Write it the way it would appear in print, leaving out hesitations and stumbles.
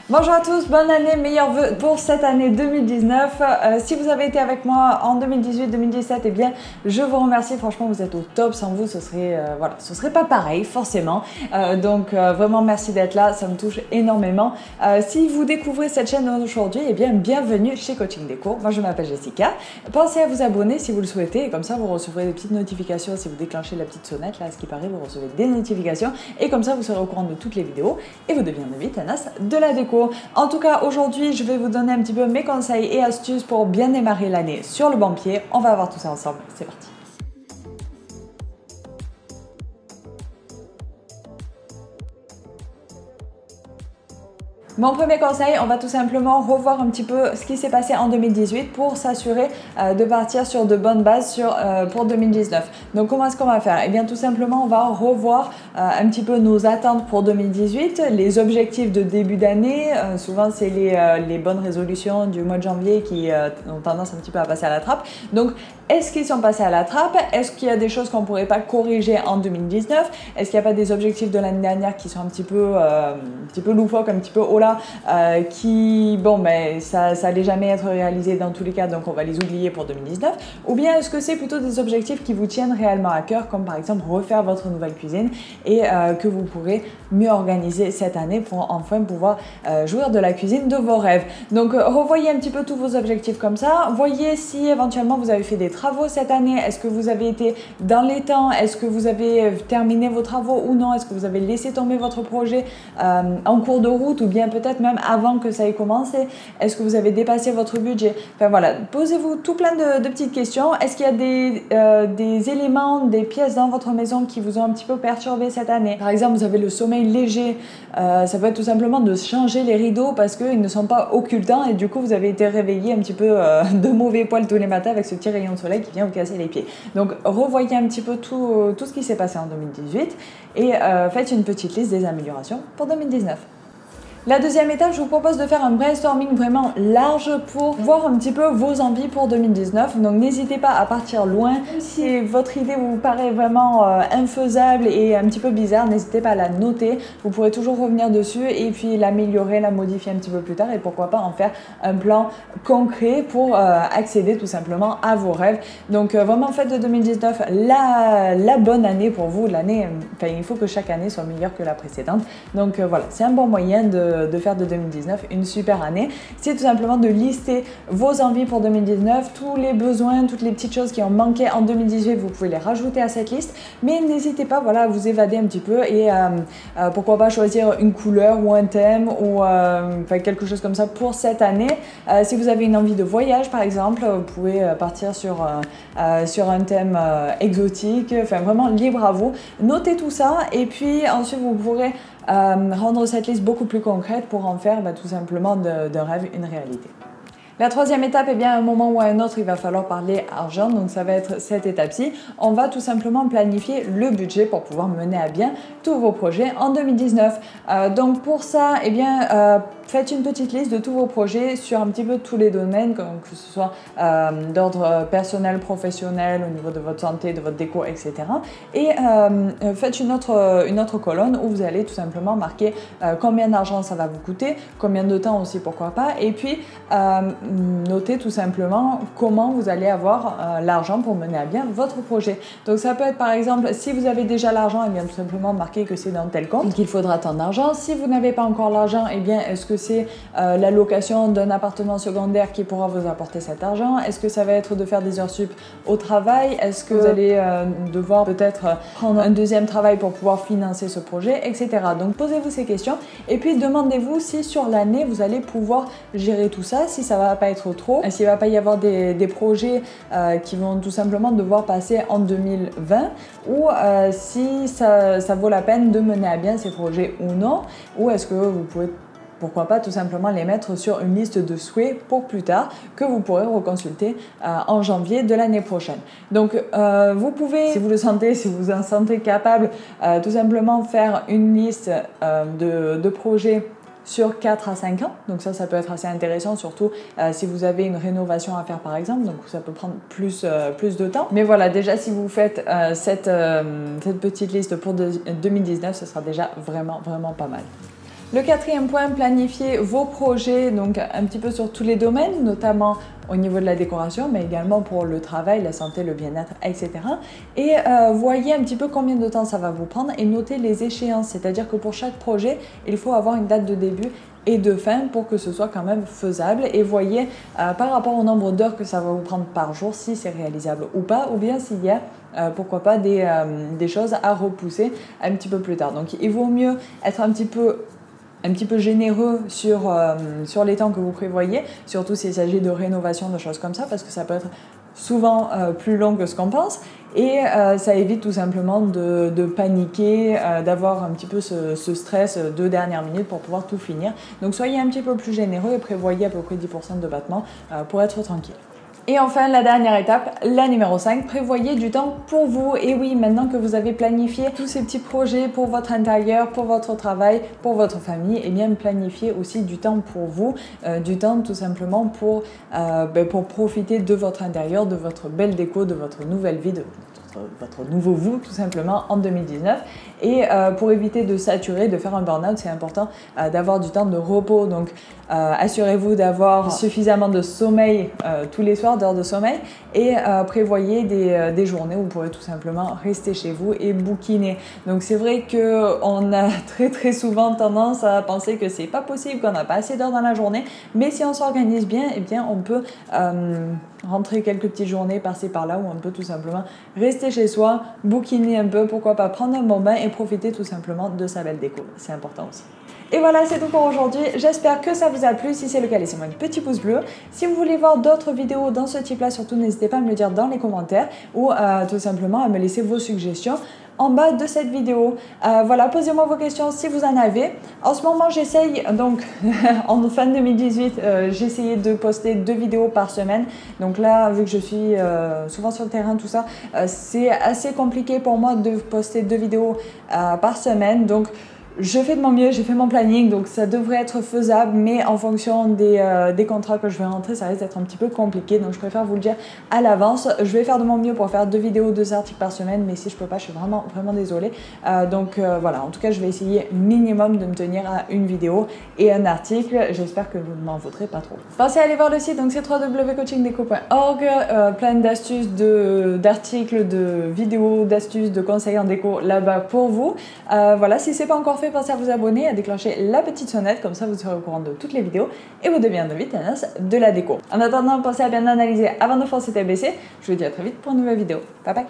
Bonjour à tous, bonne année, meilleurs vœux pour cette année 2019. Si vous avez été avec moi en 2018-2017, eh bien, je vous remercie. Franchement, vous êtes au top. Sans vous, ce serait pas pareil, forcément. Vraiment, merci d'être là. Ça me touche énormément. Si vous découvrez cette chaîne aujourd'hui, eh bien, bienvenue chez Coaching Déco. Moi, je m'appelle Jessica. Pensez à vous abonner si vous le souhaitez. Et comme ça, vous recevrez des petites notifications. Si vous déclenchez la petite sonnette, là, à ce qui paraît, vous recevez des notifications. Et comme ça, vous serez au courant de toutes les vidéos. Et vous deviendrez vite un as de la déco. En tout cas, aujourd'hui, je vais vous donner un petit peu mes conseils et astuces pour bien démarrer l'année sur le bon pied. On va voir tout ça ensemble. C'est parti. Mon premier conseil, on va tout simplement revoir un petit peu ce qui s'est passé en 2018 pour s'assurer de partir sur de bonnes bases pour 2019. Donc comment est-ce qu'on va faire? Eh bien tout simplement, on va revoir un petit peu nos attentes pour 2018, les objectifs de début d'année. Souvent, c'est les bonnes résolutions du mois de janvier qui ont tendance un petit peu à passer à la trappe. Donc, est-ce qu'ils sont passés à la trappe? Est-ce qu'il y a des choses qu'on ne pourrait pas corriger en 2019? Est-ce qu'il n'y a pas des objectifs de l'année dernière qui sont un petit peu loufoques, un petit peu haut là, qui, bon, ben, ça allait jamais être réalisé dans tous les cas, donc on va les oublier pour 2019? Ou bien est-ce que c'est plutôt des objectifs qui vous tiennent réellement à cœur, comme par exemple refaire votre nouvelle cuisine et que vous pourrez mieux organiser cette année pour enfin pouvoir jouir de la cuisine de vos rêves? Donc, revoyez un petit peu tous vos objectifs comme ça. Voyez si éventuellement vous avez fait des travaux cette année. Est-ce que vous avez été dans les temps? Est-ce que vous avez terminé vos travaux ou non? Est-ce que vous avez laissé tomber votre projet en cours de route ou bien peut-être même avant que ça ait commencé? Est-ce que vous avez dépassé votre budget? Enfin voilà, posez-vous tout plein de petites questions. Est-ce qu'il y a des éléments, des pièces dans votre maison qui vous ont un petit peu perturbé cette année? Par exemple, vous avez le sommeil léger. Ça peut être tout simplement de changer les rideaux parce qu'ils ne sont pas occultants et du coup vous avez été réveillé un petit peu de mauvais poil tous les matins avec ce petit rayon de soleil qui vient vous casser les pieds. Donc revoyez un petit peu tout ce qui s'est passé en 2018 et faites une petite liste des améliorations pour 2019. La deuxième étape, je vous propose de faire un brainstorming vraiment large pour voir un petit peu vos envies pour 2019. Donc n'hésitez pas à partir loin. Si votre idée vous paraît vraiment infaisable et un petit peu bizarre, n'hésitez pas à la noter. Vous pourrez toujours revenir dessus et puis l'améliorer, la modifier un petit peu plus tard et pourquoi pas en faire un plan concret pour accéder tout simplement à vos rêves. Donc vraiment faites de 2019 la bonne année pour vous. L'année, enfin, il faut que chaque année soit meilleure que la précédente. Donc voilà, c'est un bon moyen de faire de 2019 une super année. C'est tout simplement de lister vos envies pour 2019, tous les besoins, toutes les petites choses qui ont manqué en 2018, vous pouvez les rajouter à cette liste, mais n'hésitez pas voilà, à vous évader un petit peu et pourquoi pas choisir une couleur ou un thème ou quelque chose comme ça pour cette année. Si vous avez une envie de voyage par exemple, vous pouvez partir sur un thème exotique, enfin vraiment libre à vous. Notez tout ça et puis ensuite vous pourrez rendre cette liste beaucoup plus concrète pour en faire tout simplement d'un rêve une réalité. La troisième étape, eh bien, à un moment ou à un autre, il va falloir parler argent. Donc, ça va être cette étape-ci. On va tout simplement planifier le budget pour pouvoir mener à bien tous vos projets en 2019. Donc, pour ça, eh bien, faites une petite liste de tous vos projets sur un petit peu tous les domaines, que ce soit d'ordre personnel, professionnel, au niveau de votre santé, de votre déco, etc. Et faites une autre colonne où vous allez tout simplement marquer combien d'argent ça va vous coûter, combien de temps aussi, pourquoi pas. Et puis, notez tout simplement comment vous allez avoir l'argent pour mener à bien votre projet. Donc ça peut être par exemple, si vous avez déjà l'argent, eh bien tout simplement marquer que c'est dans tel compte, qu'il faudra tant d'argent. Si vous n'avez pas encore l'argent, eh bien est-ce que c'est la location d'un appartement secondaire qui pourra vous apporter cet argent? Est-ce que ça va être de faire des heures sup au travail? Est-ce que vous allez devoir peut-être prendre un deuxième travail pour pouvoir financer ce projet, etc. Donc posez-vous ces questions et puis demandez-vous si sur l'année vous allez pouvoir gérer tout ça, si ça va pas être trop, s'il va pas y avoir des projets qui vont tout simplement devoir passer en 2020 ou si ça vaut la peine de mener à bien ces projets ou non, ou est-ce que vous pouvez pourquoi pas tout simplement les mettre sur une liste de souhaits pour plus tard que vous pourrez reconsulter en janvier de l'année prochaine. Donc vous pouvez, si vous le sentez, si vous en sentez capable, tout simplement faire une liste de projets sur 4 à 5 ans. Donc ça peut être assez intéressant, surtout si vous avez une rénovation à faire par exemple. Donc ça peut prendre plus de temps. Mais voilà, déjà si vous faites cette petite liste pour 2019, ce sera déjà vraiment pas mal. Le quatrième point, planifier vos projets, donc un petit peu sur tous les domaines, notamment au niveau de la décoration, mais également pour le travail, la santé, le bien-être, etc. Et voyez un petit peu combien de temps ça va vous prendre et notez les échéances, c'est-à-dire que pour chaque projet, il faut avoir une date de début et de fin pour que ce soit quand même faisable, et voyez par rapport au nombre d'heures que ça va vous prendre par jour si c'est réalisable ou pas, ou bien s'il y a pourquoi pas des choses à repousser un petit peu plus tard. Donc il vaut mieux être un petit peu généreux sur les temps que vous prévoyez, surtout s'il s'agit de rénovation, de choses comme ça, parce que ça peut être souvent plus long que ce qu'on pense, et ça évite tout simplement de paniquer, d'avoir un petit peu ce stress de dernière minute pour pouvoir tout finir. Donc soyez un petit peu plus généreux et prévoyez à peu près 10% de battement pour être tranquille. Et enfin, la dernière étape, la numéro 5, prévoyez du temps pour vous. Et oui, maintenant que vous avez planifié tous ces petits projets pour votre intérieur, pour votre travail, pour votre famille, et bien planifiez aussi du temps pour vous, du temps tout simplement pour profiter de votre intérieur, de votre belle déco, de votre nouvelle vie, de votre nouveau vous tout simplement en 2019. Et pour éviter de saturer, de faire un burn-out, c'est important d'avoir du temps de repos. Donc assurez-vous d'avoir suffisamment de sommeil tous les soirs, d'heures de sommeil, et prévoyez des journées où vous pourrez tout simplement rester chez vous et bouquiner. Donc c'est vrai qu'on a très souvent tendance à penser que c'est pas possible, qu'on n'a pas assez d'heures dans la journée, mais si on s'organise bien, eh bien on peut rentrer quelques petites journées par-ci par-là où on peut tout simplement rester chez soi, bouquiner un peu, pourquoi pas prendre un bon bain et profiter tout simplement de sa belle déco. C'est important aussi. Et voilà, c'est tout pour aujourd'hui. J'espère que ça vous a plu. Si c'est le cas, laissez-moi un petit pouce bleu. Si vous voulez voir d'autres vidéos dans ce type-là, surtout n'hésitez pas à me le dire dans les commentaires, ou tout simplement à me laisser vos suggestions en bas de cette vidéo. Voilà, posez-moi vos questions si vous en avez. En ce moment, j'essaye, donc en fin 2018, j'ai essayé de poster 2 vidéos par semaine. Donc là, vu que je suis souvent sur le terrain, tout ça, c'est assez compliqué pour moi de poster 2 vidéos par semaine. Donc je fais de mon mieux, j'ai fait mon planning, donc ça devrait être faisable, mais en fonction des contrats que je vais rentrer, ça risque d'être un petit peu compliqué, donc je préfère vous le dire à l'avance. Je vais faire de mon mieux pour faire 2 vidéos, 2 articles par semaine, mais si je peux pas, je suis vraiment désolée. Voilà, en tout cas, je vais essayer minimum de me tenir à une vidéo et un article. J'espère que vous ne m'en voudrez pas trop. Pensez à aller voir le site, donc c'est www.coachingdeco.org, plein d'astuces, d'articles, de vidéos, d'astuces, de conseils en déco là-bas pour vous. Voilà, si c'est pas encore fait, pensez à vous abonner, à déclencher la petite sonnette, comme ça vous serez au courant de toutes les vidéos et vous deviendrez vite un as de la déco. En attendant, pensez à bien analyser avant de foncer tête baissée. Je vous dis à très vite pour une nouvelle vidéo. Bye bye.